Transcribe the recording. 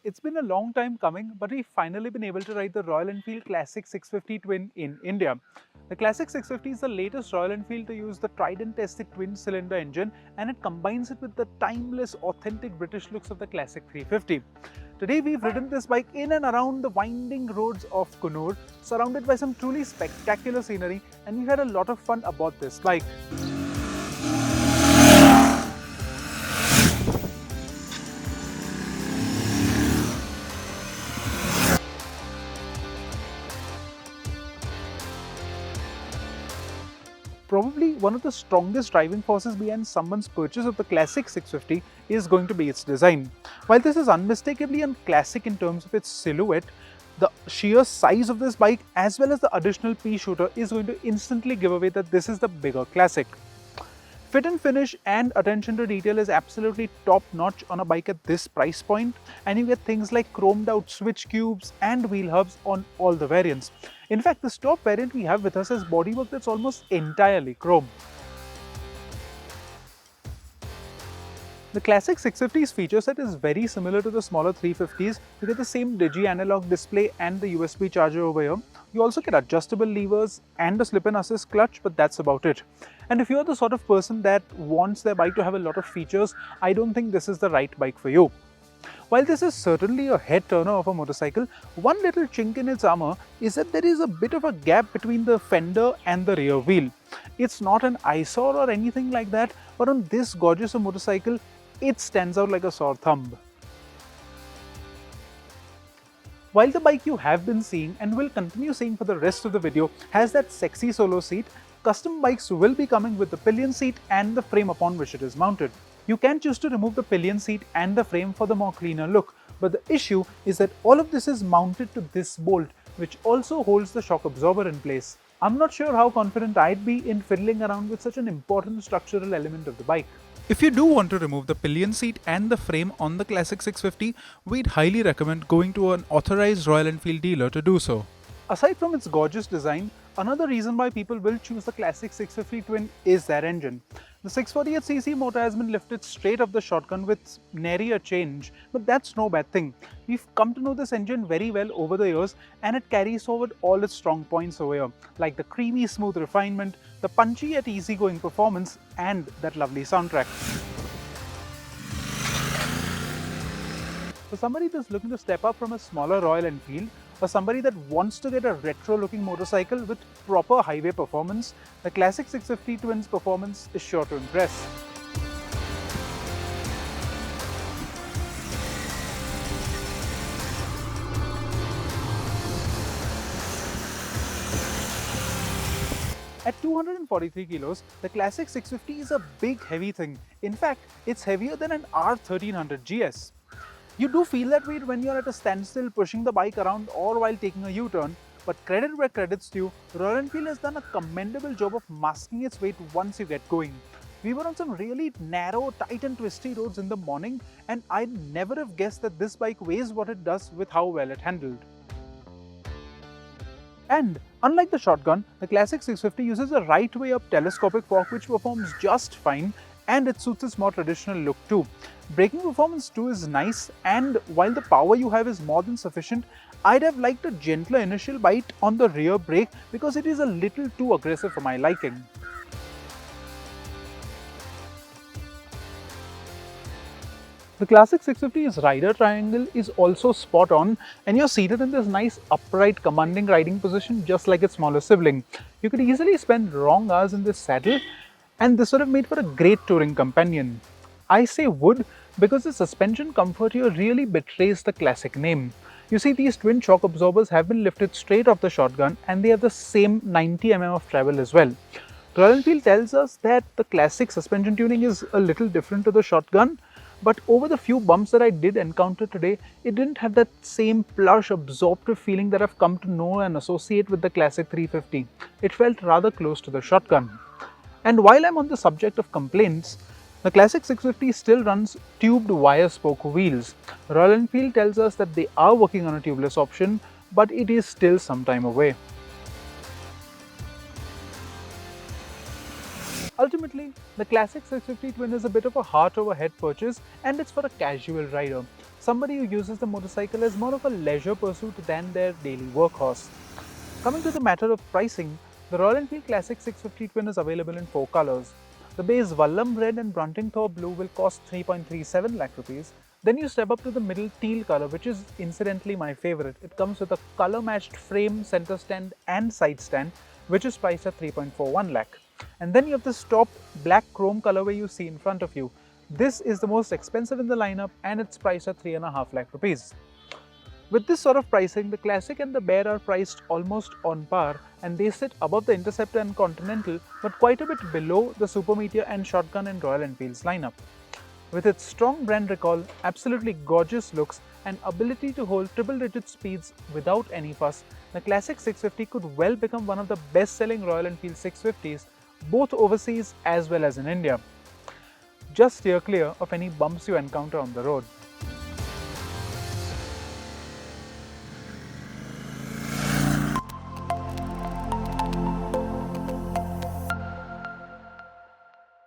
It's been a long time coming, but we've finally been able to ride the Royal Enfield Classic 650 Twin in India. The Classic 650 is the latest Royal Enfield to use the tried and tested twin-cylinder engine, and it combines it with the timeless, authentic British looks of the Classic 350. Today we've ridden this bike in and around the winding roads of Coonoor, surrounded by some truly spectacular scenery, and we've had a lot of fun aboard this bike. Probably one of the strongest driving forces behind someone's purchase of the Classic 650 is going to be its design. While this is unmistakably a classic in terms of its silhouette, the sheer size of this bike as well as the additional pea shooter is going to instantly give away that this is the bigger Classic. Fit and finish and attention to detail is absolutely top notch on a bike at this price point, and you get things like chromed out switch cubes and wheel hubs on all the variants. In fact, the top variant we have with us has bodywork that's almost entirely chrome. The Classic 650's feature set is very similar to the smaller 350s. You get the same digi analog display and the USB charger over here. You also get adjustable levers and a slip and assist clutch, but that's about it. And if you're the sort of person that wants their bike to have a lot of features, I don't think this is the right bike for you. While this is certainly a head turner of a motorcycle, one little chink in its armor is that there is a bit of a gap between the fender and the rear wheel. It's not an eyesore or anything like that, but on this gorgeous motorcycle, it stands out like a sore thumb. While the bike you have been seeing and will continue seeing for the rest of the video has that sexy solo seat, custom bikes will be coming with the pillion seat and the frame upon which it is mounted. You can choose to remove the pillion seat and the frame for the more cleaner look, but the issue is that all of this is mounted to this bolt, which also holds the shock absorber in place. I'm not sure how confident I'd be in fiddling around with such an important structural element of the bike. If you do want to remove the pillion seat and the frame on the Classic 650, we'd highly recommend going to an authorized Royal Enfield dealer to do so. Aside from its gorgeous design, another reason why people will choose the Classic 650 Twin is their engine. The 648cc motor has been lifted straight off the shotgun with nary a change, but that's no bad thing. We've come to know this engine very well over the years, and it carries forward all its strong points over here, like the creamy smooth refinement, the punchy yet easygoing performance, and that lovely soundtrack. For somebody that's looking to step up from a smaller Royal Enfield, or somebody that wants to get a retro-looking motorcycle with proper highway performance, the Classic 650 Twin's performance is sure to impress. At 243 kilos, the Classic 650 is a big heavy thing. In fact, it's heavier than an R1300 GS. You do feel that weight when you're at a standstill pushing the bike around or while taking a U-turn, but credit where credit's due, Royal Enfield has done a commendable job of masking its weight once you get going. We were on some really narrow, tight and twisty roads in the morning, and I'd never have guessed that this bike weighs what it does with how well it handled. And unlike the shotgun, the Classic 650 uses a right way up telescopic fork which performs just fine, and it suits its more traditional look too. Braking performance too is nice, and while the power you have is more than sufficient, I'd have liked a gentler initial bite on the rear brake because it is a little too aggressive for my liking. The Classic 650's rider triangle is also spot on, and you're seated in this nice upright commanding riding position just like its smaller sibling. You could easily spend long hours in this saddle, and this would have made for a great touring companion. I say would because the suspension comfort here really betrays the Classic name. You see, these twin shock absorbers have been lifted straight off the shotgun, and they have the same 90 mm of travel as well. Royal Enfield tells us that the Classic suspension tuning is a little different to the shotgun, but over the few bumps that I did encounter today, it didn't have that same plush, absorptive feeling that I've come to know and associate with the Classic 350. It felt rather close to the shotgun. And while I'm on the subject of complaints, the Classic 650 still runs tubed wire spoke wheels. Royal Enfield tells us that they are working on a tubeless option, but it is still some time away. Ultimately, the Classic 650 Twin is a bit of a heart over head purchase, and it's for a casual rider. somebody who uses the motorcycle as more of a leisure pursuit than their daily workhorse. Coming to the matter of pricing, the Royal Enfield Classic 650 Twin is available in 4 colours. The base Vallam Red and Bruntingthorpe Blue will cost 3.37 lakh rupees. Then you step up to the middle teal colour, which is incidentally my favourite. It comes with a colour matched frame, centre stand and side stand, which is priced at 3.41 lakh. And then you have this top black chrome colourway you see in front of you. This is the most expensive in the lineup and it's priced at 3.5 lakh rupees. With this sort of pricing, the Classic and the Bear are priced almost on par and they sit above the Interceptor and Continental but quite a bit below the Super Meteor and Shotgun in Royal Enfield's lineup. With its strong brand recall, absolutely gorgeous looks and ability to hold triple-digit speeds without any fuss, the Classic 650 could well become one of the best-selling Royal Enfield 650s both overseas as well as in India. Just steer clear of any bumps you encounter on the road.